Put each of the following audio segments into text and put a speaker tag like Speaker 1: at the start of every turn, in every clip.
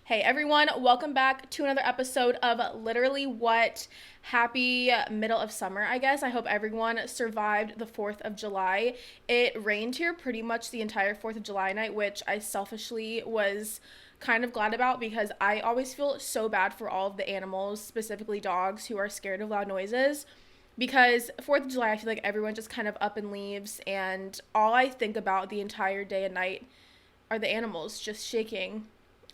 Speaker 1: Hey everyone, welcome back to another episode of Literally What. Happy middle of summer, I guess. I hope everyone survived the 4th of July. It rained here pretty much the entire 4th of July night, which I selfishly was kind of glad about because I always feel so bad for all of the animals, specifically dogs, who are scared of loud noises. Because 4th of July, I feel like everyone just kind of up and leaves, and all I think about the entire day and night are the animals just shaking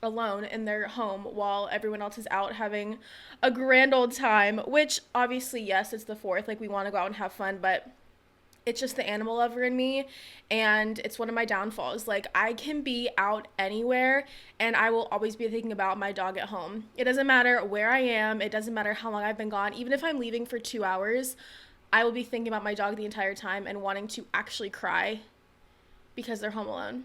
Speaker 1: alone in their home while everyone else is out having a grand old time, which obviously, yes, it's the 4th, like we want to go out and have fun, but it's just the animal lover in me, and it's one of my downfalls. Like, I can be out anywhere and I will always be thinking about my dog at home. It doesn't matter where I am, it doesn't matter how long I've been gone. Even if I'm leaving for 2 hours, I will be thinking about my dog the entire time and wanting to actually cry because they're home alone.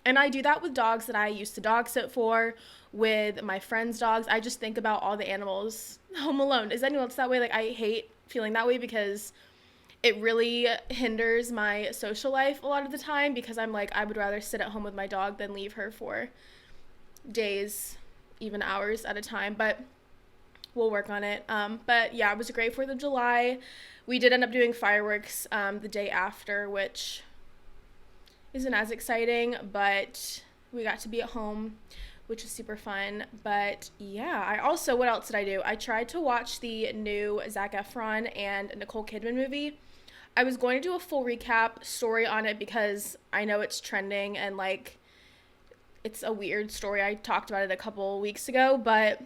Speaker 1: And I do that with dogs that I used to dog sit for, with my friends' dogs. I just think about all the animals home alone. Is anyone else that way? Like, I hate feeling that way because it really hinders my social life a lot of the time, because I'm like, I would rather sit at home with my dog than leave her for days, even hours at a time. But we'll work on it. But yeah, it was a great 4th of July. We did end up doing fireworks the day after, which isn't as exciting, but we got to be at home, which is super fun. But yeah, what else did I do? I tried to watch the new Zac Efron and Nicole Kidman movie. I was going to do a full recap story on it because I know it's trending and like it's a weird story. I talked about it a couple weeks ago, but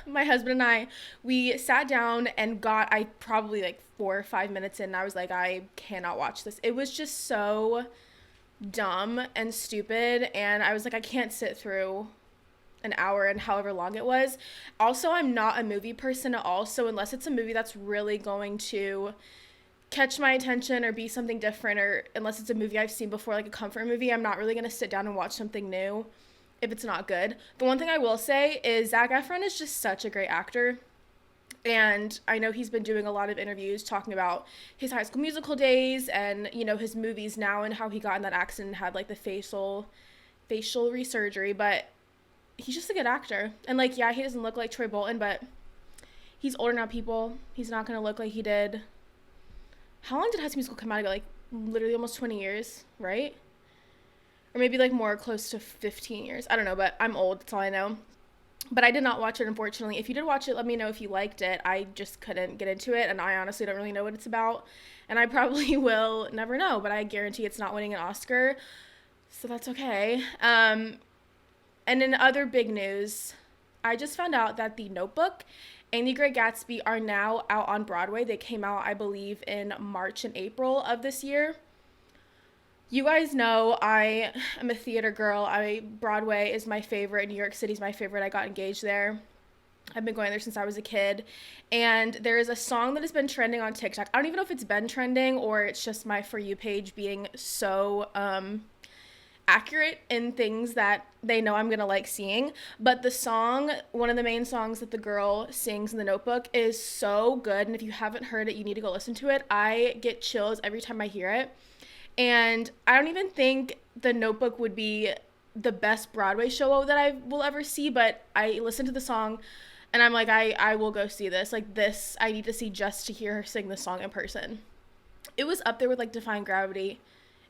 Speaker 1: my husband and we sat down and I probably like 4 or 5 minutes in, and I was like, I cannot watch this. It was just so dumb and stupid, and I was like, I can't sit through an hour and however long it was. Also, I'm not a movie person at all, so unless it's a movie that's really going to catch my attention or be something different, or unless it's a movie I've seen before, like a comfort movie, I'm not really going to sit down and watch something new if it's not good. The one thing I will say is Zac Efron is just such a great actor. And I know he's been doing a lot of interviews talking about his High School Musical days and, you know, his movies now and how he got in that accident and had like the facial resurgery. But he's just a good actor. And like, yeah, he doesn't look like Troy Bolton, but he's older now, people. He's not going to look like he did. How long did High School Musical come out ago? Like literally almost 20 years, right? Or maybe like more close to 15 years. I don't know, but I'm old. That's all I know. But I did not watch it, unfortunately. If you did watch it, let me know if you liked it. I just couldn't get into it, and I honestly don't really know what it's about. And I probably will never know, but I guarantee it's not winning an Oscar, so that's okay. And in other big news, I just found out that The Notebook and The Great Gatsby are now out on Broadway. They came out, I believe, in March and April of this year. You guys know I am a theater girl. Broadway is my favorite. New York City's my favorite. I got engaged there. I've been going there since I was a kid. And there is a song that has been trending on TikTok. I don't even know if it's been trending or it's just my For You page being so accurate in things that they know I'm going to like seeing. But the song, one of the main songs that the girl sings in The Notebook, is so good. And if you haven't heard it, you need to go listen to it. I get chills every time I hear it. And I don't even think The Notebook would be the best Broadway show that I will ever see, but I listened to the song and I'm like, I will go see this. Like, this, I need to see just to hear her sing this song in person. It was up there with like Defying Gravity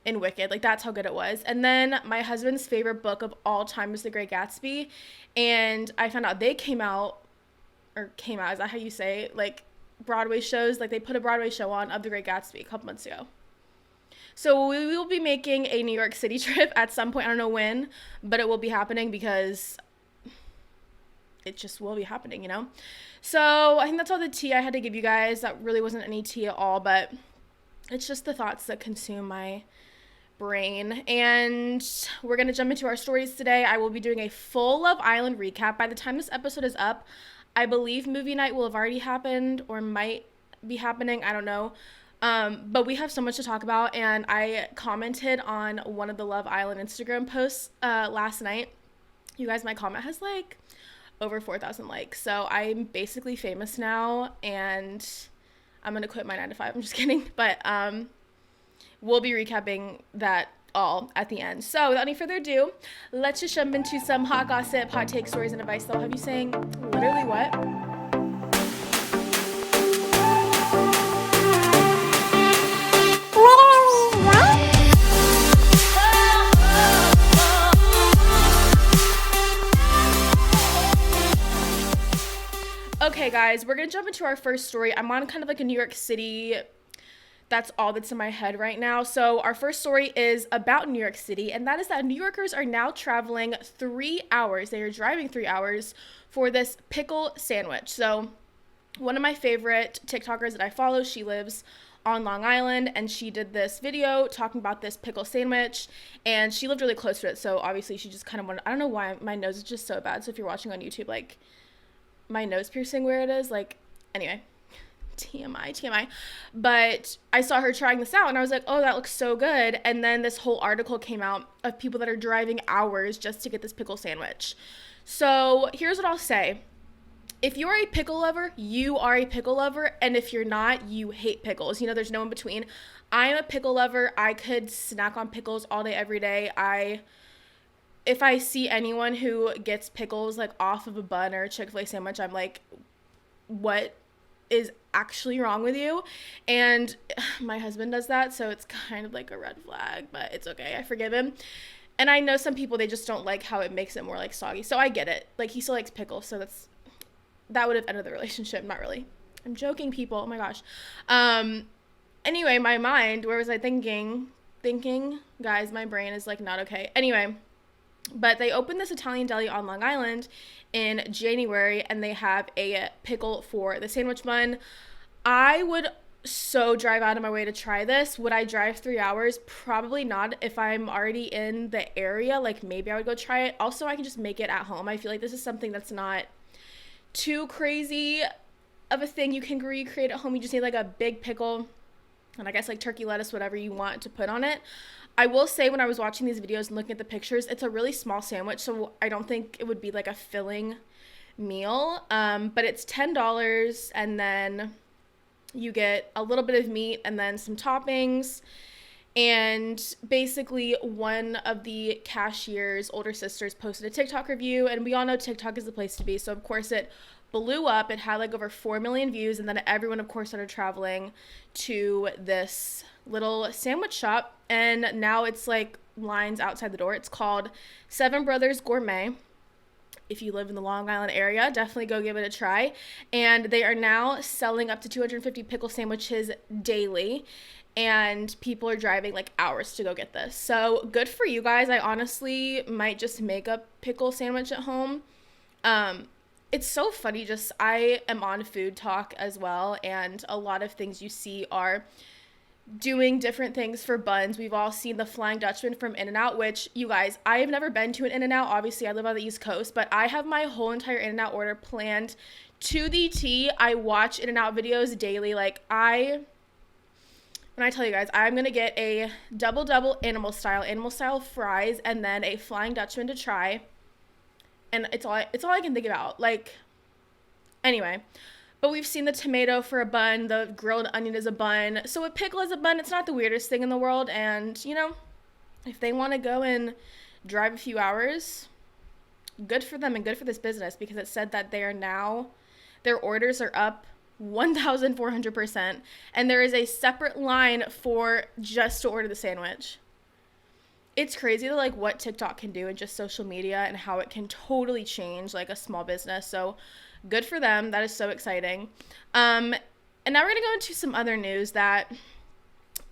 Speaker 1: and Wicked. Like, that's how good it was. And then my husband's favorite book of all time is The Great Gatsby. And I found out they came out, is that how you say it? Like, Broadway shows, like they put a Broadway show on of The Great Gatsby a couple months ago. So we will be making a New York City trip at some point. I don't know when, but it will be happening because it just will be happening, you know? So I think that's all the tea I had to give you guys. That really wasn't any tea at all, but it's just the thoughts that consume my brain. And we're going to jump into our stories today. I will be doing a full Love Island recap. By the time this episode is up, I believe movie night will have already happened or might be happening. I don't know. But we have so much to talk about, and I commented on one of the Love Island Instagram posts last night. You guys, my comment has like over 4,000 likes, so I'm basically famous now, and I'm gonna quit my 9 to 5. I'm just kidding, but we'll be recapping that all at the end. So without any further ado, let's just jump into some hot gossip, hot take, stories, and advice that'll have you saying literally what? Okay guys, we're gonna jump into our first story. I'm on kind of like a New York City, that's all that's in my head right now. So our first story is about New York City, and that is that New Yorkers are now traveling 3 hours. They are driving 3 hours for this pickle sandwich. So one of my favorite TikTokers that I follow, she lives on Long Island, and she did this video talking about this pickle sandwich, and she lived really close to it. So obviously she just kind of wanted, I don't know why my nose is just so bad. So if you're watching on YouTube, like my nose piercing where it is, like, anyway, TMI. But I saw her trying this out and I was like, oh, that looks so good. And then this whole article came out of people that are driving hours just to get this pickle sandwich. So here's what I'll say. If you're a pickle lover, you are a pickle lover. And if you're not, you hate pickles. You know, there's no in between. I'm a pickle lover. I could snack on pickles all day, every day. If I see anyone who gets pickles like off of a bun or a Chick-fil-A sandwich, I'm like, what is actually wrong with you? And my husband does that, so it's kind of like a red flag, but it's okay, I forgive him. And I know some people, they just don't like how it makes it more like soggy, so I get it. Like, he still likes pickles, so that would have ended the relationship. Not really, I'm joking, people, oh my gosh. Anyway, my mind, where was I thinking, guys, my brain is like not okay. Anyway, but they opened this Italian deli on Long Island in January, and they have a pickle for the sandwich bun. I would so drive out of my way to try this. Would I drive 3 hours? Probably not. If I'm already in the area, like, maybe I would go try it. Also, I can just make it at home. I feel like this is something that's not too crazy of a thing you can recreate at home. You just need like a big pickle and I guess like turkey, lettuce, whatever you want to put on it. I will say, when I was watching these videos and looking at the pictures, it's a really small sandwich, so I don't think it would be like a filling meal. But it's $10, and then you get a little bit of meat and then some toppings. And basically, one of the cashier's older sisters posted a TikTok review, and we all know TikTok is the place to be. So of course it blew up. It had like over 4 million views, and then everyone of course started traveling to this little sandwich shop, and now it's like lines outside the door. It's called Seven Brothers Gourmet. If you live in the Long Island area, definitely go give it a try. And they are now selling up to 250 pickle sandwiches daily, and people are driving like hours to go get this. So good for you guys. I honestly might just make a pickle sandwich at home. It's so funny, just I am on Food Talk as well, and a lot of things you see are doing different things for buns. We've all seen the Flying Dutchman from In-N-Out, which, you guys, I have never been to an In-N-Out. Obviously, I live on the East Coast, but I have my whole entire In-N-Out order planned to the T. I watch In-N-Out videos daily. Like, when I tell you guys, I'm going to get a double animal style fries, and then a Flying Dutchman to try. And it's all I can think about. Like, anyway. But we've seen the tomato for a bun, the grilled onion is a bun. So a pickle is a bun. It's not the weirdest thing in the world. And, you know, if they want to go and drive a few hours, good for them and good for this business, because it said that their orders are up 1,400%. And there is a separate line for just to order the sandwich. It's crazy to like what TikTok can do and just social media and how it can totally change like a small business. So good for them. That is so exciting. And now we're going to go into some other news that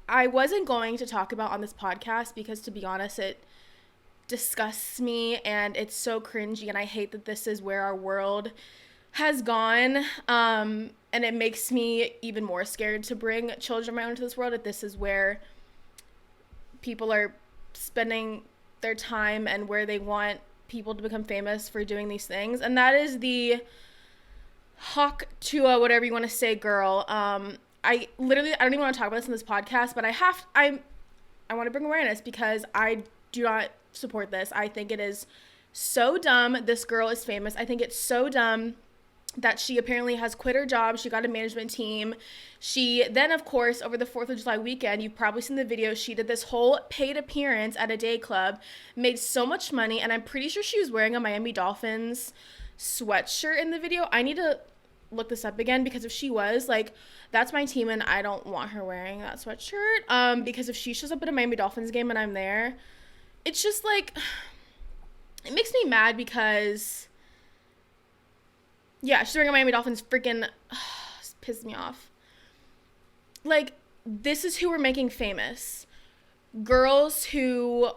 Speaker 1: I wasn't going to talk about on this podcast because, to be honest, it disgusts me and it's so cringy, and I hate that this is where our world has gone. And it makes me even more scared to bring children of my own into this world, that this is where people are spending their time and where they want people to become famous for doing these things. And that is the TUAH, whatever you want to say, girl. I don't even want to talk about this in this podcast, but I want to bring awareness because I do not support this. I think it is so dumb. This girl is famous. I think it's so dumb that she apparently has quit her job. She got a management team. She then, of course, over the 4th of July weekend, you've probably seen the video, she did this whole paid appearance at a day club, made so much money, and I'm pretty sure she was wearing a Miami Dolphins sweatshirt in the video. I need to look this up again, because if she was, like, that's my team and I don't want her wearing that sweatshirt, because if she shows up at a Miami Dolphins game and I'm there, it's just like, it makes me mad because, yeah, she's wearing a Miami Dolphins freaking, pissed me off. Like, this is who we're making famous. Girls who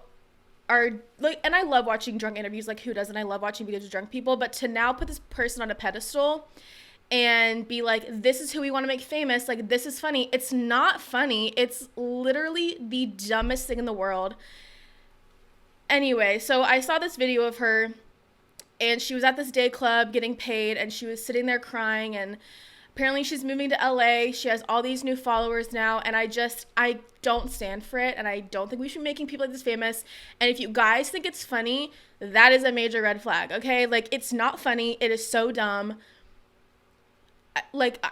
Speaker 1: are, like, and I love watching drunk interviews, like, who doesn't? I love watching videos of drunk people, but to now put this person on a pedestal and be like, this is who we want to make famous, like, this is funny. It's not funny. It's literally the dumbest thing in the world. Anyway, so I saw this video of her, and she was at this day club getting paid, and she was sitting there crying, and apparently she's moving to LA. She has all these new followers now, and I don't stand for it, and I don't think we should be making people like this famous. And if you guys think it's funny, that is a major red flag, okay? Like, it's not funny. It is so dumb. Like,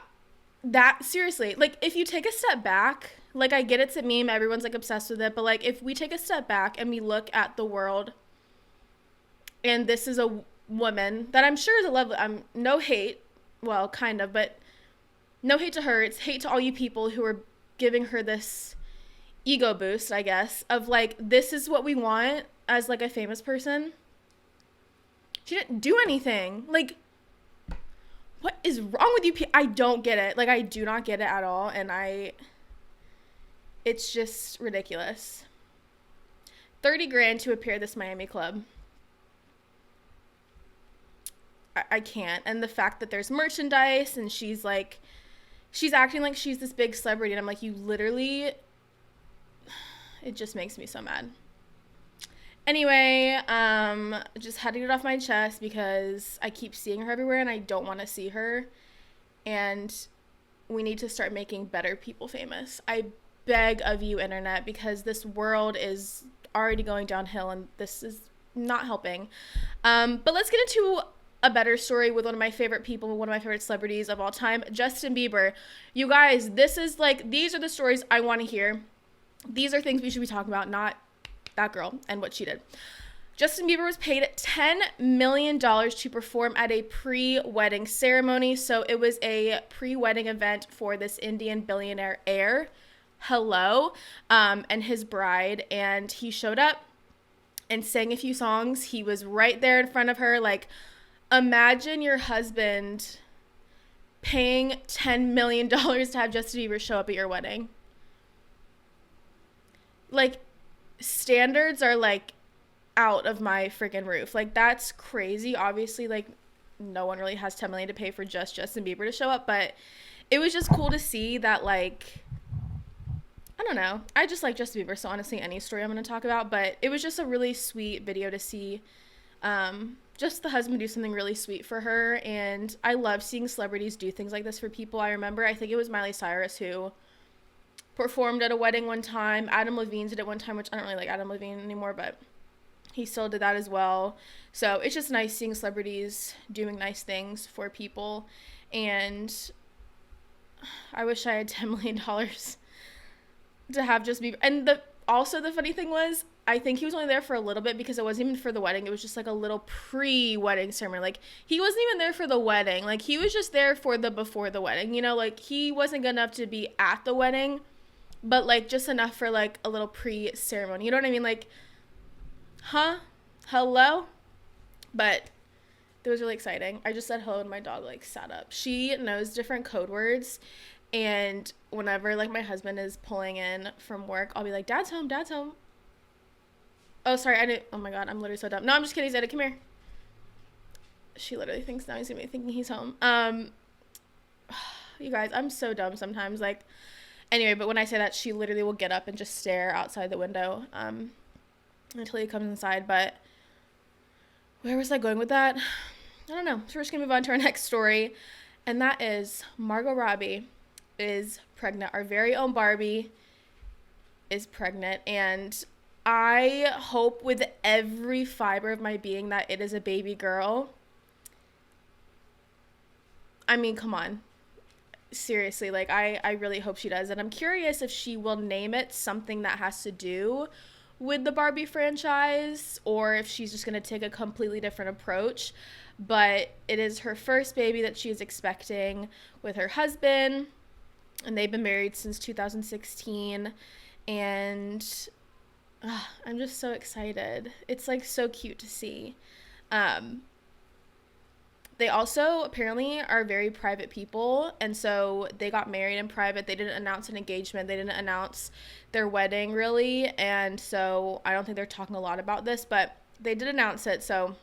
Speaker 1: that, seriously, like, if you take a step back, like, I get it's a meme, everyone's, like, obsessed with it, but, like, if we take a step back and we look at the world, and this is a woman that I'm sure is a lovely, no hate, well, kind of, but no hate to her, it's hate to all you people who are giving her this ego boost, I guess, of, like, this is what we want as, like, a famous person. She didn't do anything. Like, what is wrong with you? I don't get it. Like, I do not get it at all. And it's just ridiculous. 30 grand to appear at this Miami club. I can't. And the fact that there's merchandise and she's acting like she's this big celebrity. And I'm like, you literally, it just makes me so mad. Anyway, just had to get it off my chest because I keep seeing her everywhere and I don't want to see her. And we need to start making better people famous. I beg of you, internet, because this world is already going downhill and this is not helping. But let's get into a better story with one of my favorite people, one of my favorite celebrities of all time, Justin Bieber. You guys, these are the stories I want to hear. These are things we should be talking about, not that girl and what she did. Justin Bieber was paid $10 million to perform at a pre-wedding ceremony. So it was a pre-wedding event for this Indian billionaire heir, and his bride. And he showed up and sang a few songs. He was right there in front of her. Like, imagine your husband paying $10 million to have Justin Bieber show up at your wedding. Like, standards are, like, out of my freaking roof. Like, that's crazy. Obviously, like, no one really has $10 million to pay for just Justin Bieber to show up, but it was just cool to see that, like, I don't know. I just like Justin Bieber, so honestly, any story I'm going to talk about, but it was just a really sweet video to see, just the husband do something really sweet for her, and I love seeing celebrities do things like this for people. I think it was Miley Cyrus who performed at a wedding one time. Adam Levine did it one time, which I don't really like Adam Levine anymore, but he still did that as well. So it's just nice seeing celebrities doing nice things for people, and I wish I had $10 million to have just be. And also the funny thing was, I think he was only there for a little bit because it wasn't even for the wedding. It was just like a little pre-wedding ceremony. Like, he wasn't even there for the wedding. Like, he was just there for the before the wedding. You know, like, he wasn't good enough to be at the wedding, but, like, just enough for, like, a little pre-ceremony. You know what I mean? Like, hello? But it was really exciting. I just said hello and my dog, like, sat up. She knows different code words, and whenever, like, my husband is pulling in from work, I'll be like, Dad's home, Dad's home. Oh, sorry, oh my God, I'm literally so dumb. No, I'm just kidding, Zeta, come here. She literally thinks now he's gonna be thinking he's home. You guys, I'm so dumb sometimes, like, anyway, but when I say that, she literally will get up and just stare outside the window, until he comes inside. But where was I going with that? I don't know. So we're just gonna move on to our next story, and that is Margot Robbie is pregnant. Our very own Barbie is pregnant, and I hope with every fiber of my being that it is a baby girl. I mean, come on. Seriously, like, I really hope she does. And I'm curious if she will name it something that has to do with the Barbie franchise, or if she's just going to take a completely different approach. But it is her first baby that she is expecting with her husband, and they've been married since 2016. And I'm just so excited. It's like so cute to see. They also apparently are very private people, and so they got married in private. They didn't announce an engagement. They didn't announce their wedding, really, and so I don't think they're talking a lot about this, but they did announce it, so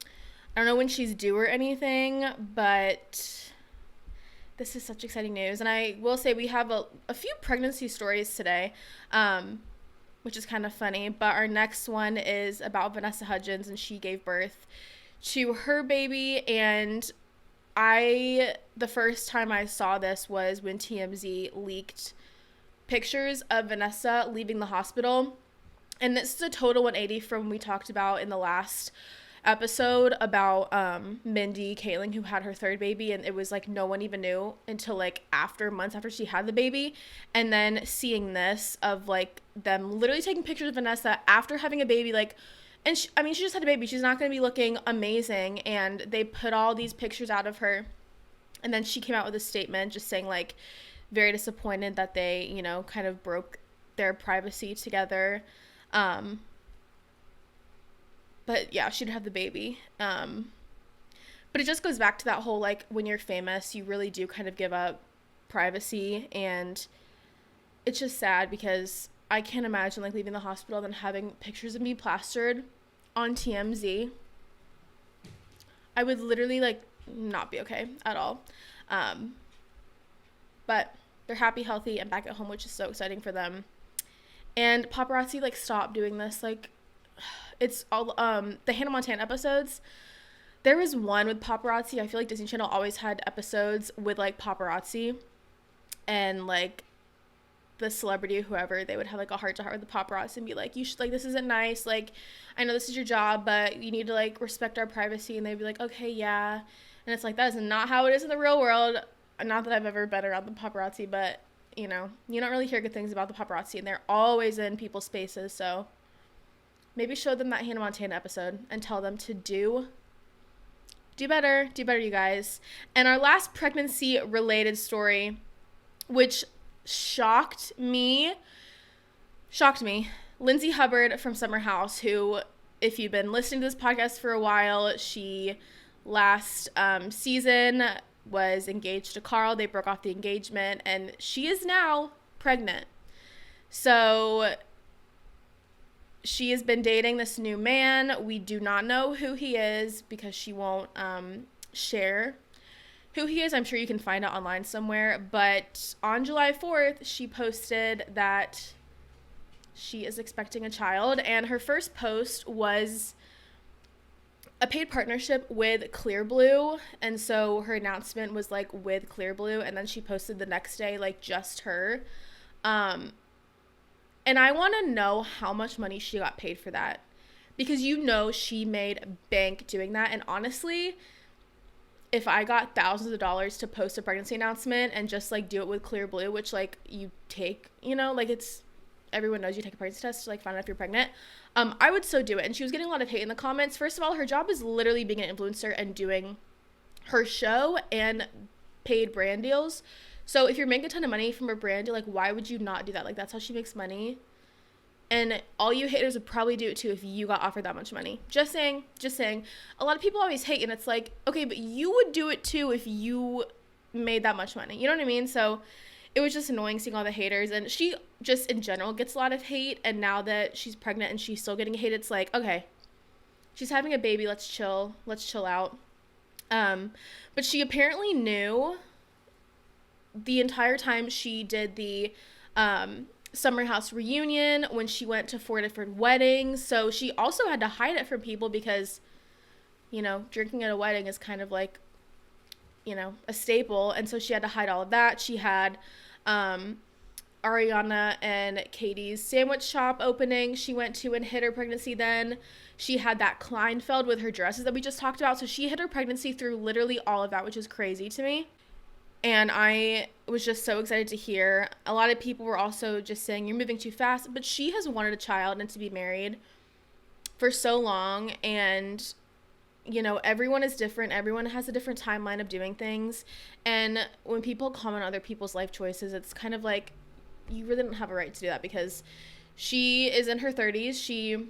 Speaker 1: I don't know when she's due or anything, but this is such exciting news. And I will say we have a few pregnancy stories today, which is kind of funny, but our next one is about Vanessa Hudgens, and she gave birth to her baby. And the first time I saw this was when TMZ leaked pictures of Vanessa leaving the hospital. And this is a total 180 from when we talked about in the last episode about Mindy Kaling, who had her third baby, and it was like no one even knew until like months after she had the baby. And then seeing this of like them literally taking pictures of Vanessa after having a baby, like, and she just had a baby. She's not going to be looking amazing. And they put all these pictures out of her. And then she came out with a statement just saying, like, very disappointed that they, you know, kind of broke their privacy together. But yeah, she'd have the baby. But it just goes back to that whole, like, when you're famous, you really do kind of give up privacy. And it's just sad because I can't imagine, like, leaving the hospital and then having pictures of me plastered on TMZ. I would literally, like, not be okay at all. But they're happy, healthy, and back at home, which is so exciting for them. And paparazzi, like, stop doing this. Like, it's all, the Hannah Montana episodes, there was one with paparazzi. I feel like Disney Channel always had episodes with, like, paparazzi. And, like, the celebrity or whoever, they would have like a heart to heart with the paparazzi and be like, you should, like, this isn't nice, like, I know this is your job, but you need to, like, respect our privacy. And they'd be like, okay, yeah. And it's like, that is not how it is in the real world. Not that I've ever been around the paparazzi, but, you know, you don't really hear good things about the paparazzi, and they're always in people's spaces. So maybe show them that Hannah Montana episode and tell them to do better, you guys. And our last pregnancy related story, which shocked me. Lindsay Hubbard from Summer House, who, if you've been listening to this podcast for a while, she last season was engaged to Carl. They broke off the engagement, and she is now pregnant. So she has been dating this new man. We do not know who he is because she won't share who he is. I'm sure you can find out online somewhere. But on July 4th, she posted that she is expecting a child. And her first post was a paid partnership with CLEARBLUE. And so her announcement was, like, with CLEARBLUE. And then she posted the next day, like, just her. And I want to know how much money she got paid for that. Because you know she made bank doing that. And honestly, if I got thousands of dollars to post a pregnancy announcement and just, like, do it with CLEARBLUE, which, like, you take, you know, like, it's, everyone knows you take a pregnancy test to, like, find out if you're pregnant, I would so do it. And she was getting a lot of hate in the comments. First of all, her job is literally being an influencer and doing her show and paid brand deals. So if you're making a ton of money from a brand deal, like, why would you not do that? Like, that's how she makes money. And all you haters would probably do it too if you got offered that much money. Just saying. A lot of people always hate, and it's like, okay, but you would do it too if you made that much money. You know what I mean? So it was just annoying seeing all the haters. And she just in general gets a lot of hate. And now that she's pregnant and she's still getting hate, it's like, okay, she's having a baby. Let's chill out. But she apparently knew the entire time she did the Summer House reunion, when she went to 4 different weddings. So she also had to hide it from people because, you know, drinking at a wedding is kind of like, you know, a staple. And so she had to hide all of that. She had a Ariana and Katie's sandwich shop opening she went to and hid her pregnancy then. She had that Kleinfeld with her dresses that we just talked about. So she hid her pregnancy through literally all of that, which is crazy to me. And I was just so excited to hear. A lot of people were also just saying, you're moving too fast. But she has wanted a child and to be married for so long. And, you know, everyone is different. Everyone has a different timeline of doing things. And when people comment on other people's life choices, it's kind of like, you really don't have a right to do that, because she is in her 30s. She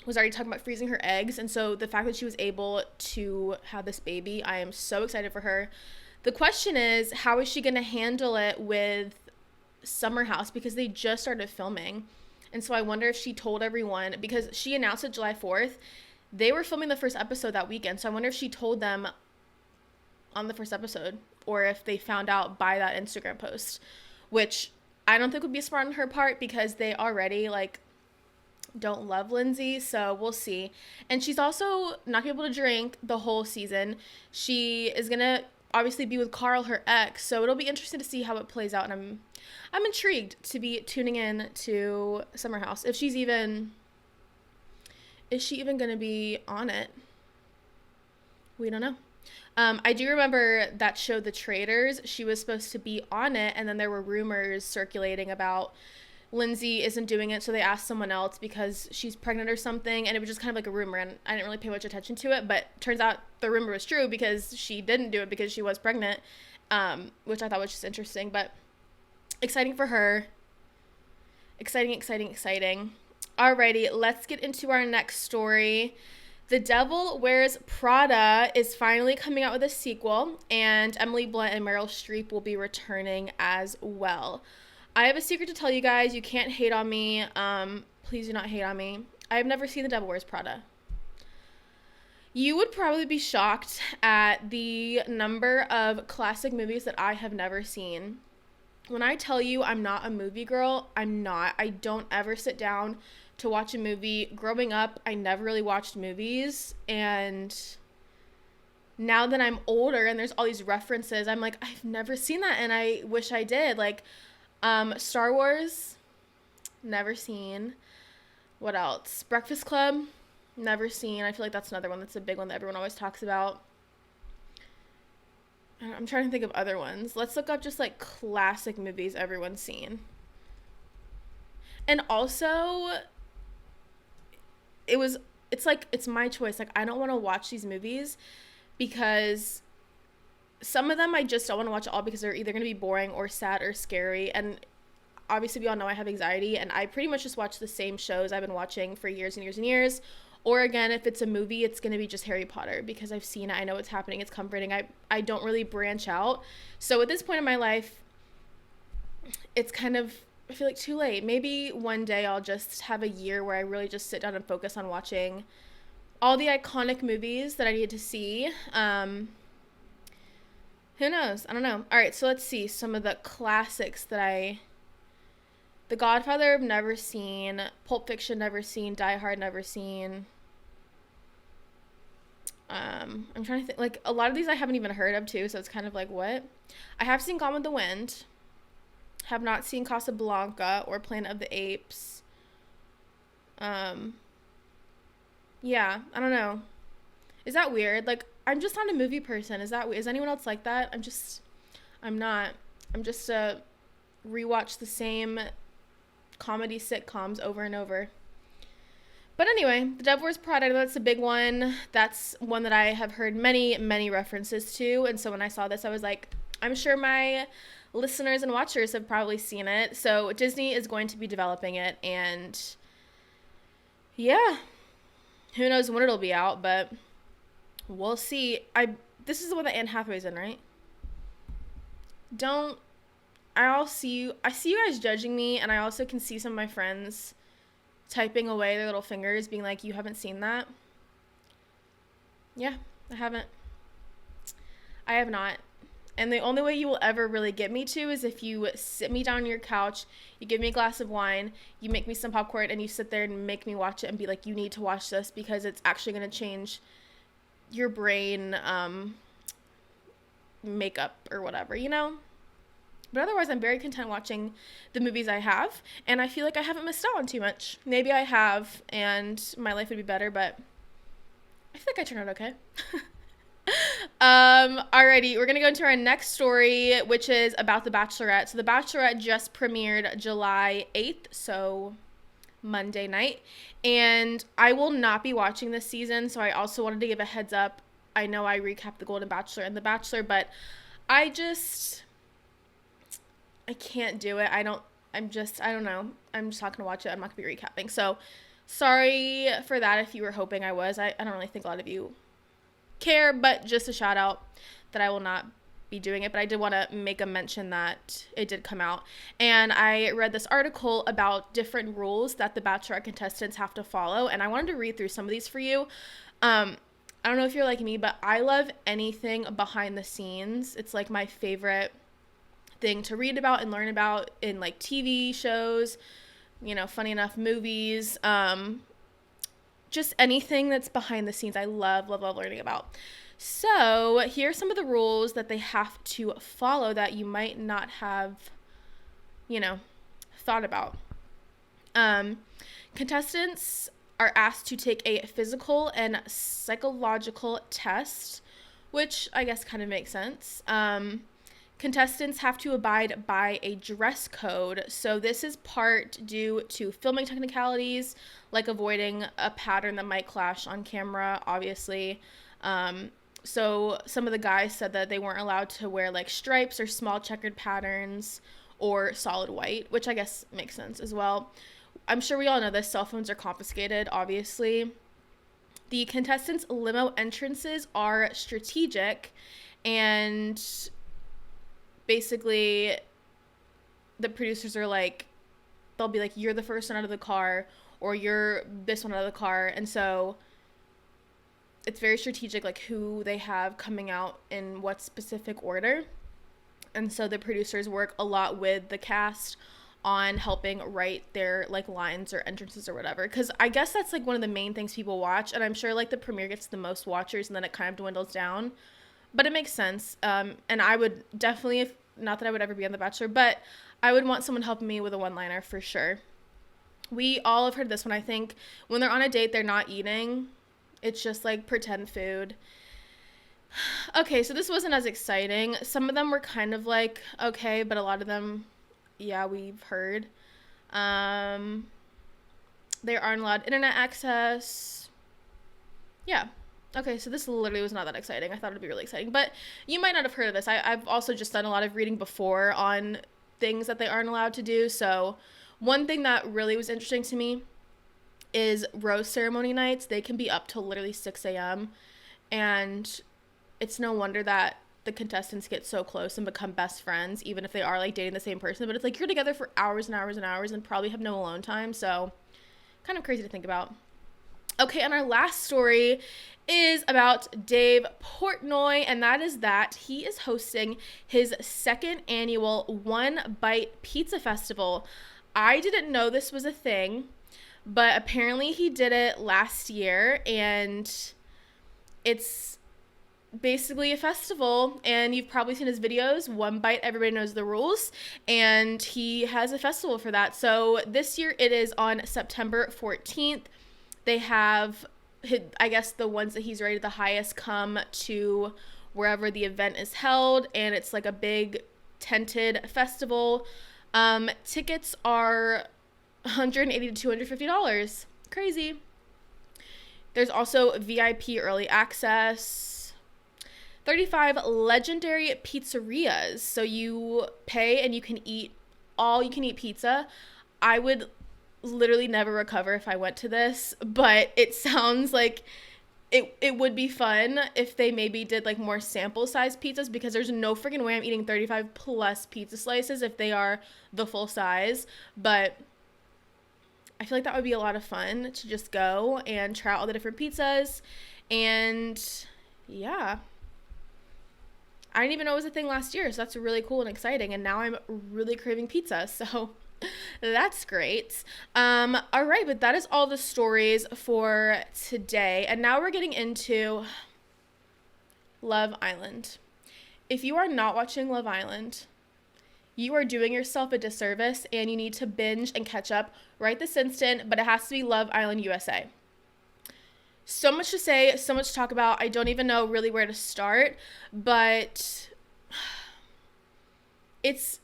Speaker 1: was already talking about freezing her eggs. And so the fact that she was able to have this baby, I am so excited for her. The question is, how is she going to handle it with Summer House? Because they just started filming. And so I wonder if she told everyone, because she announced it July 4th. They were filming the first episode that weekend. So I wonder if she told them on the first episode, or if they found out by that Instagram post, which I don't think would be smart on her part, because they already, like, don't love Lindsay. So we'll see. And she's also not gonna be able to drink the whole season. She is going to obviously be with Carl, her ex. So it'll be interesting to see how it plays out. And I'm intrigued to be tuning in to Summer House. If she's even... Is she even going to be on it? We don't know. I do remember that show, The Traitors. She was supposed to be on it, and then there were rumors circulating about Lindsay isn't doing it, so they asked someone else because she's pregnant or something, and it was just kind of like a rumor, and I didn't really pay much attention to it, but turns out the rumor was true because she didn't do it because she was pregnant, which I thought was just interesting, but exciting for her. Exciting. Alrighty, let's get into our next story. The Devil Wears Prada is finally coming out with a sequel, and Emily Blunt and Meryl Streep will be returning as well. I have a secret to tell you guys. You can't hate on me. Please do not hate on me. I have never seen The Devil Wears Prada. You would probably be shocked at the number of classic movies that I have never seen. When I tell you I'm not a movie girl, I'm not. I don't ever sit down to watch a movie. Growing up, I never really watched movies, and now that I'm older and there's all these references, I'm like, I've never seen that, and I wish I did. Like, Star Wars, never seen. What else? Breakfast Club, never seen. I feel like that's another one that's a big one that everyone always talks about. I'm trying to think of other ones. Let's look up just, like, classic movies everyone's seen. And also, it's my choice. Like, I don't want to watch these movies because some of them I just don't want to watch all because they're either going to be boring or sad or scary. And obviously we all know I have anxiety, and I pretty much just watch the same shows I've been watching for years and years and years. Or again, if it's a movie, it's going to be just Harry Potter because I've seen it. I know what's happening. It's comforting. I don't really branch out. So at this point in my life, it's kind of, I feel like, too late. Maybe one day I'll just have a year where I really just sit down and focus on watching all the iconic movies that I need to see. Who knows? I don't know. All right, so let's see some of the classics that The Godfather I've never seen. Pulp Fiction never seen. Die Hard never seen. I'm trying to think. Like, a lot of these I haven't even heard of, too, so it's kind of like, what? I have seen Gone with the Wind. Have not seen Casablanca or Planet of the Apes. Yeah, I don't know. Is that weird? Like, I'm just not a movie person. Is anyone else like that? I'm not. I'm just rewatch the same comedy sitcoms over and over. But anyway, The Devil Wears Prada, that's a big one. That's one that I have heard many, many references to. And so when I saw this, I was like, I'm sure my listeners and watchers have probably seen it. So Disney is going to be developing it. And yeah, who knows when it'll be out, but we'll see. This is the one that Anne Hathaway's in, right? I see you guys judging me, and I also can see some of my friends typing away their little fingers, being like, you haven't seen that? Yeah, I haven't. I have not. And the only way you will ever really get me to is if you sit me down on your couch, you give me a glass of wine, you make me some popcorn, and you sit there and make me watch it and be like, you need to watch this because it's actually going to change your brain makeup or whatever, you know? But otherwise, I'm very content watching the movies I have, and I feel like I haven't missed out on too much. Maybe I have, and my life would be better, but I feel like I turned out okay. Alrighty, we're gonna go into our next story, which is about The Bachelorette. So The Bachelorette just premiered July 8th, so Monday night, and I will not be watching this season, so I also wanted to give a heads up. I know I recapped The Golden Bachelor and The Bachelor, but I can't do it. I don't know. I'm just not gonna watch it. I'm not gonna be recapping. So sorry for that if you were hoping I was. I don't really think a lot of you care, but just a shout out that I will not be doing it. But I did want to make a mention that it did come out. And I read this article about different rules that the Bachelorette contestants have to follow. And I wanted to read through some of these for you. I don't know if you're like me, but I love anything behind the scenes. It's like my favorite thing to read about and learn about in like TV shows, you know, funny enough, movies, just anything that's behind the scenes. I love learning about. So here are some of the rules that they have to follow that you might not have, you know, thought about. Contestants are asked to take a physical and psychological test, which I guess kind of makes sense. Contestants have to abide by a dress code. So this is part due to filming technicalities, like avoiding a pattern that might clash on camera, obviously. So some of the guys said that they weren't allowed to wear like stripes or small checkered patterns or solid white, which I guess makes sense as well. I'm sure we all know this. Cell phones are confiscated, obviously. The contestants' limo entrances are strategic, and basically the producers are like, they'll be like, you're the first one out of the car, or you're this one out of the car. And so it's very strategic, like who they have coming out in what specific order. And so the producers work a lot with the cast on helping write their like lines or entrances or whatever, because I guess that's like one of the main things people watch, and I'm sure like the premiere gets the most watchers and then it kind of dwindles down, but it makes sense. And I would definitely, if not that I would ever be on The Bachelor, but I would want someone helping me with a one-liner for sure. We all have heard this one. I think when they're on a date, they're not eating. It's just like pretend food. Okay, so this wasn't as exciting. Some of them were kind of like okay, but a lot of them, yeah, we've heard. They aren't allowed internet access. Yeah. Okay, so this literally was not that exciting. I thought it would be really exciting, but you might not have heard of this. I've also just done a lot of reading before on things that they aren't allowed to do. So one thing that really was interesting to me is rose ceremony nights. They can be up till literally 6 a.m. And it's no wonder that the contestants get so close and become best friends, even if they are like dating the same person. But it's like you're together for hours and hours and hours and probably have no alone time. So kind of crazy to think about. Okay, and our last story is about Dave Portnoy, and that is that he is hosting his second annual One Bite Pizza Festival. I didn't know this was a thing, but apparently he did it last year, and it's basically a festival, and you've probably seen his videos. One Bite, everybody knows the rules, and he has a festival for that. So this year it is on September 14th. They have, I guess, the ones that he's rated the highest come to wherever the event is held, and it's like a big tented festival. Tickets are $180 to $250. Crazy. There's also VIP early access. 35 legendary pizzerias. So you pay and you can eat all you can eat pizza. I would literally never recover if I went to this, but it sounds like it would be fun if they maybe did like more sample size pizzas, because there's no freaking way I'm eating 35 plus pizza slices if they are the full size. But I feel like that would be a lot of fun to just go and try out all the different pizzas. And yeah, I didn't even know it was a thing last year, so that's really cool and exciting, and now I'm really craving pizza, so that's great. All right, but that is all the stories for today, and now we're getting into Love Island. If you are not watching Love Island, you are doing yourself a disservice and you need to binge and catch up right this instant, but it has to be Love Island USA. So much to say, so much to talk about. I don't even know really where to start, but it's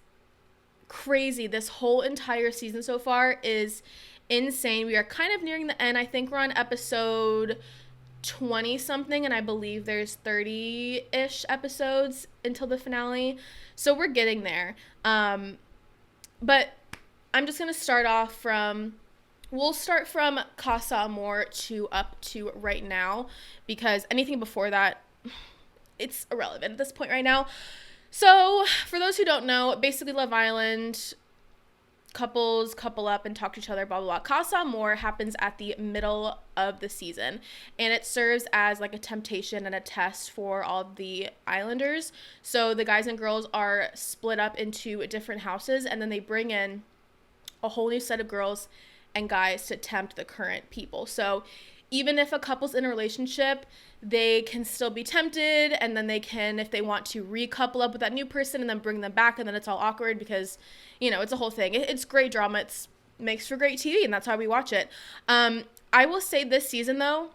Speaker 1: crazy. This whole entire season so far is insane. We are kind of nearing the end. I think we're on episode 20 something, and I believe there's 30-ish episodes until the finale. So we're getting there. But I'm just going to start off from, we'll start from CASA AMOR to up to right now, because anything before that, it's irrelevant at this point right now. So for those who don't know, basically Love Island, couples couple up and talk to each other, blah, blah, blah. CASA AMOR happens at the middle of the season, and it serves as like a temptation and a test for all the islanders. So the guys and girls are split up into different houses, and then they bring in a whole new set of girls and guys to tempt the current people. So even if a couple's in a relationship, they can still be tempted, and then they can, if they want to, recouple up with that new person and then bring them back, and then it's all awkward because, you know, it's a whole thing. It's great drama. It makes for great TV, and that's why we watch it. I will say this season, though,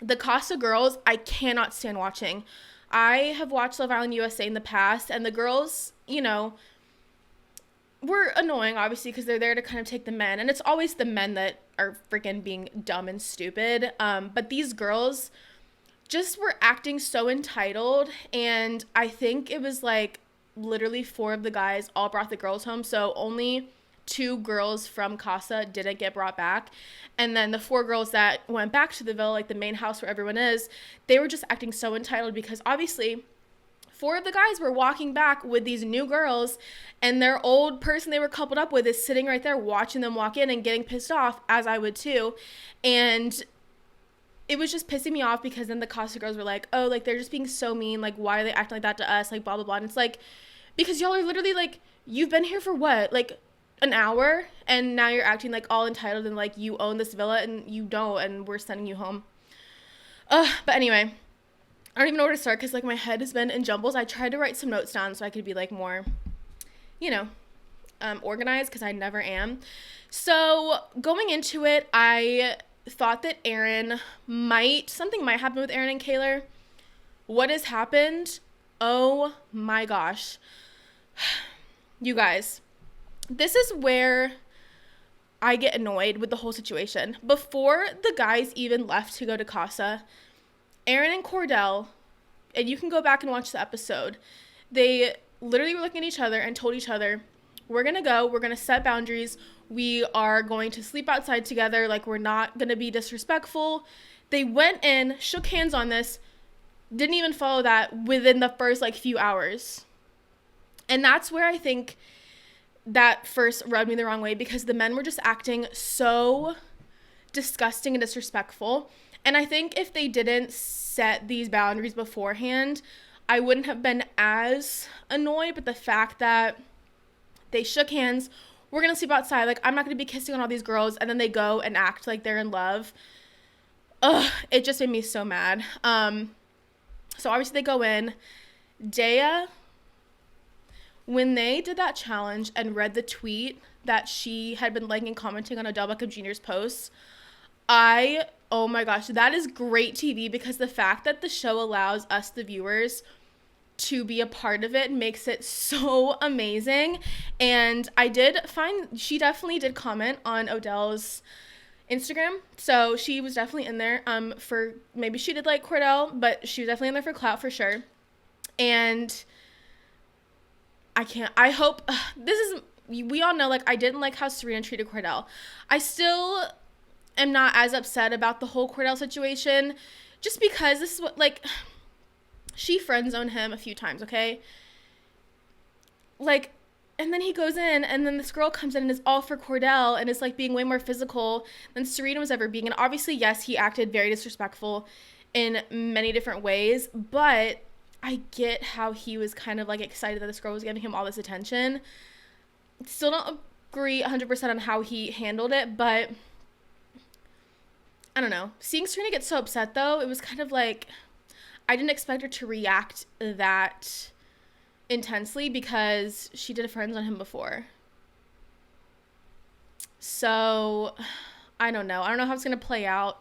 Speaker 1: the CASA girls, I cannot stand watching. I have watched Love Island USA in the past, and the girls, you know, were annoying, obviously, because they're there to kind of take the men, and it's always the men that are freaking being dumb and stupid. But these girls just were acting so entitled, and I think it was like literally 4 of the guys all brought the girls home, so only 2 girls from CASA didn't get brought back, and then the 4 girls that went back to the villa, like the main house where everyone is, they were just acting so entitled because obviously 4 of the guys were walking back with these new girls, and their old person they were coupled up with is sitting right there watching them walk in and getting pissed off, as I would too. And it was just pissing me off because then the CASA girls were like, oh, like, they're just being so mean. Like, why are they acting like that to us? Like, blah, blah, blah. And it's like, because y'all are literally, like, you've been here for what? Like, an hour? And now you're acting, like, all entitled and, like, you own this villa and you don't, and we're sending you home. But anyway, I don't even know where to start because, like, my head has been in jumbles. I tried to write some notes down so I could be, like, more, you know, organized, because I never am. So going into it, I thought that something might happen with Aaron and Kaylor. What has happened? Oh my gosh. You guys, this is where I get annoyed with the whole situation. Before the guys even left to go to CASA, Aaron and Cordell, and you can go back and watch the episode, they literally were looking at each other and told each other, we're going to set boundaries, we are going to sleep outside together, like, we're not going to be disrespectful. They went in, shook hands on this, didn't even follow that within the first, like, few hours. And that's where I think that first rubbed me the wrong way, because the men were just acting so disgusting and disrespectful. And I think if they didn't set these boundaries beforehand, I wouldn't have been as annoyed. But the fact that they shook hands, we're going to sleep outside, like, I'm not going to be kissing on all these girls, and then they go and act like they're in love. It just made me so mad. So obviously they go in. Dea, when they did that challenge and read the tweet that she had been liking and commenting on Odell Beckham Jr.'s posts, oh my gosh, that is great TV, because the fact that the show allows us, the viewers, to be a part of it makes it so amazing. And I did find she definitely did comment on Odell's Instagram, so she was definitely in there for, maybe she did like Cordell, but she was definitely in there for clout for sure. And I hope we all know, like, I didn't like how Serena treated Cordell. I still am not as upset about the whole Cordell situation, just because this is what, like, she friend zoned him a few times, okay? Like, and then he goes in, and then this girl comes in and is all for Cordell and is, like, being way more physical than Serena was ever being. And obviously, yes, he acted very disrespectful in many different ways, but I get how he was kind of, like, excited that this girl was giving him all this attention. Still don't agree 100% on how he handled it, but I don't know. Seeing Serena get so upset, though, it was kind of like, I didn't expect her to react that intensely because she did Friends on him before. So, I don't know. I don't know how it's going to play out.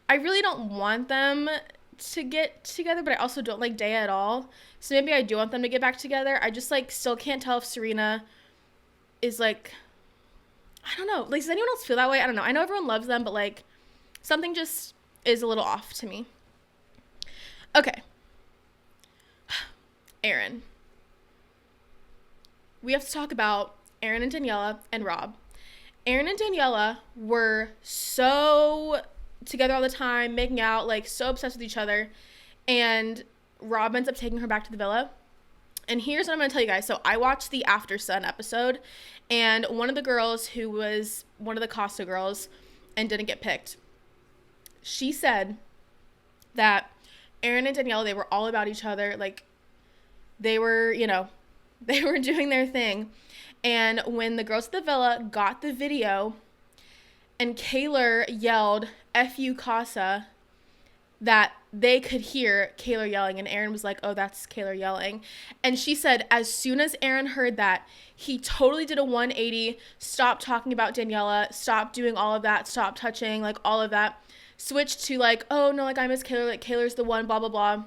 Speaker 1: I really don't want them to get together, but I also don't like Daya at all. So maybe I do want them to get back together. I just, like, still can't tell if Serena is, like, I don't know. Like, does anyone else feel that way? I don't know. I know everyone loves them, but, like, something just is a little off to me. Okay. Aaron. We have to talk about Aaron and Daniela and Rob. Aaron and Daniela were so together all the time, making out, like, so obsessed with each other. And Rob ends up taking her back to the villa. And here's what I'm going to tell you guys. So I watched the After Sun episode, and one of the girls who was one of the CASA girls and didn't get picked, she said that Aaron and Daniela, they were all about each other. Like, they were, you know, they were doing their thing. And when the girls at the villa got the video and Kaylor yelled, F you, CASA, that they could hear Kaylor yelling, and Aaron was like, oh, that's Kaylor yelling. And she said as soon as Aaron heard that, he totally did a 180, stopped talking about Daniela, stopped doing all of that, stopped touching, like, all of that, switched to, like, oh, no, like, I miss Kaylor, like, Kaylor's the one, blah, blah, blah.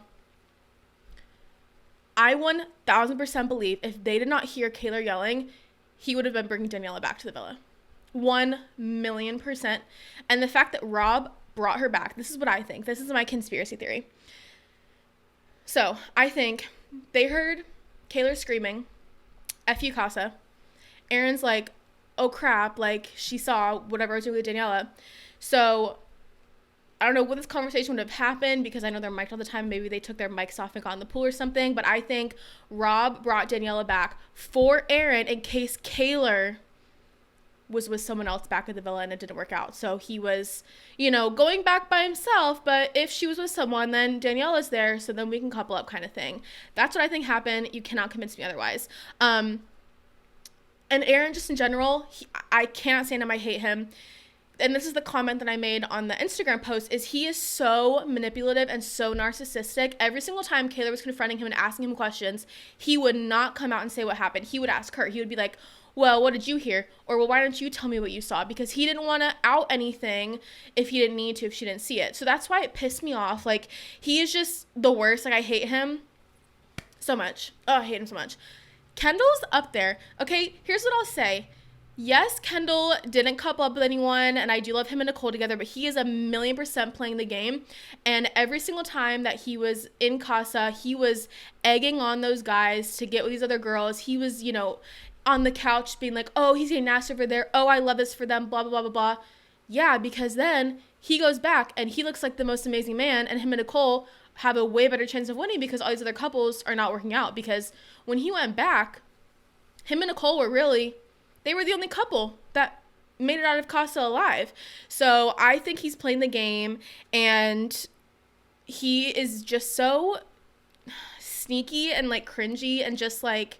Speaker 1: I 1,000% believe if they did not hear Kaylor yelling, he would have been bringing Daniela back to the villa. 1,000,000%. And the fact that Rob brought her back, this is what I think. This is my conspiracy theory. So I think they heard Kaylor screaming, F you, CASA. Aaron's like, oh crap, like, she saw whatever I was doing with Daniela. So I don't know what this conversation would have happened, because I know they're mic'd all the time. Maybe they took their mics off and got in the pool or something. But I think Rob brought Daniela back for Aaron in case Kaylor was with someone else back at the villa and it didn't work out. So he was, you know, going back by himself. But if she was with someone, then Daniela's there, so then we can couple up, kind of thing. That's what I think happened. You cannot convince me otherwise. And Aaron, just in general, I cannot stand him. I hate him. And this is the comment that I made on the Instagram post, is he is so manipulative and so narcissistic. Every single time Kaylor was confronting him and asking him questions, he would not come out and say what happened. He would ask her. He would be like, well, what did you hear? Or, well, why don't you tell me what you saw? Because he didn't want to out anything if he didn't need to, if she didn't see it. So that's why it pissed me off. Like, he is just the worst. Like, I hate him so much. Oh, I hate him so much. Kendall's up there. Okay, here's what I'll say. Yes, Kendall didn't couple up with anyone, and I do love him and Nicole together, but he is 1,000,000% playing the game. And every single time that he was in CASA, he was egging on those guys to get with these other girls. He was, you know, on the couch being like, oh, he's getting nasty over there. Oh, I love this for them, blah, blah, blah, blah, blah. Yeah, because then he goes back and he looks like the most amazing man, and him and Nicole have a way better chance of winning because all these other couples are not working out. Because when he went back, him and Nicole were really... they were the only couple that made it out of CASA alive. So I think he's playing the game, and he is just so sneaky and, like, cringy, and just, like,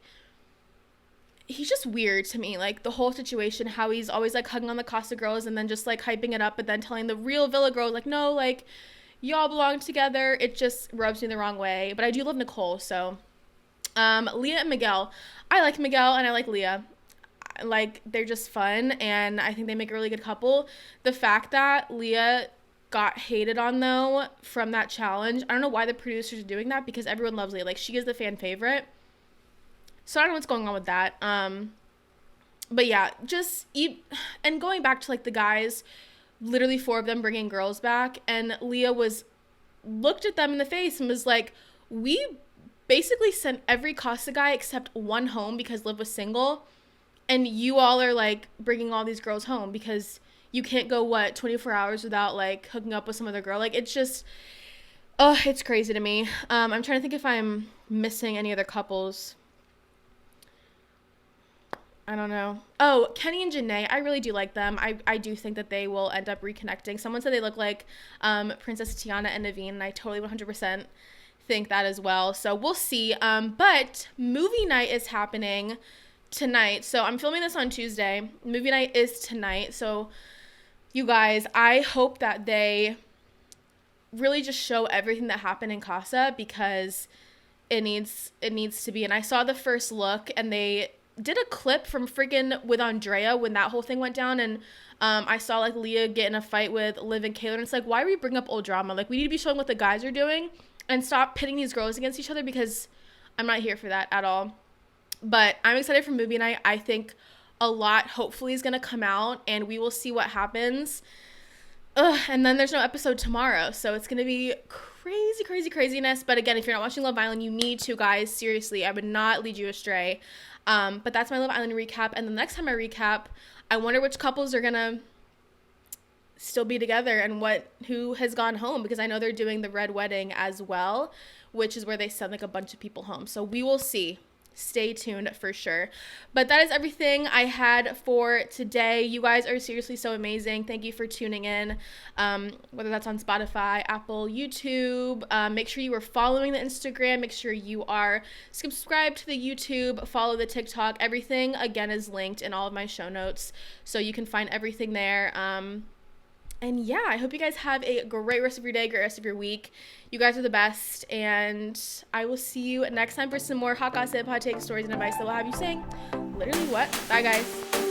Speaker 1: he's just weird to me. Like, the whole situation, how he's always, like, hugging on the CASA girls and then just, like, hyping it up, but then telling the real Villa girls, like, no, like, y'all belong together. It just rubs me the wrong way. But I do love Nicole, so. Leah and Miguel. I like Miguel and I like Leah. Like, they're just fun, and I think they make a really good couple. The fact that Leah got hated on, though, from that challenge, I don't know why the producers are doing that, because everyone loves Leah. Like, she is the fan favorite. So I don't know what's going on with that. But yeah, and going back to, like, the guys, literally 4 of them bringing girls back, and Leah looked at them in the face and was like, we basically sent every CASA guy except one home because Liv was single. And you all are, like, bringing all these girls home because you can't go, 24 hours without, like, hooking up with some other girl. Like, it's just, oh, it's crazy to me. I'm trying to think if I'm missing any other couples. I don't know. Oh, Kenny and Janae, I really do like them. I do think that they will end up reconnecting. Someone said they look like Princess Tiana and Naveen, and I totally 100% think that as well. So we'll see. But movie night is happening tonight. So I'm filming this on Tuesday. Movie night is tonight. So you guys, I hope that they really just show everything that happened in CASA, because it needs to be. And I saw the first look, and they did a clip from freaking with Andrea when that whole thing went down, and I saw like Leah get in a fight with Liv and Kayla, and it's like, why do we bring up old drama? Like, we need to be showing what the guys are doing and stop pitting these girls against each other, because I'm not here for that at all. But I'm excited for movie night. I think a lot hopefully is gonna come out, and we will see what happens. And then there's no episode tomorrow, so it's gonna be craziness. But again, if you're not watching Love Island, you need to, guys. Seriously, I would not lead you astray. But that's my Love Island recap. And the next time I recap, I wonder which couples are gonna still be together and who has gone home, because I know they're doing the red wedding as well, which is where they send like a bunch of people home. So we will see. Stay tuned for sure. But that is everything I had for today. You guys are seriously so amazing. Thank you for tuning in, whether that's on Spotify, Apple, YouTube. Make sure you are following the Instagram. Make sure you are subscribed to the YouTube, follow the TikTok. Everything, again, is linked in all of my show notes, so you can find everything there. And yeah, I hope you guys have a great rest of your day, great rest of your week. You guys are the best, and I will see you next time for some more hot gossip, hot take, stories, and advice that will have you saying literally what. Bye, guys.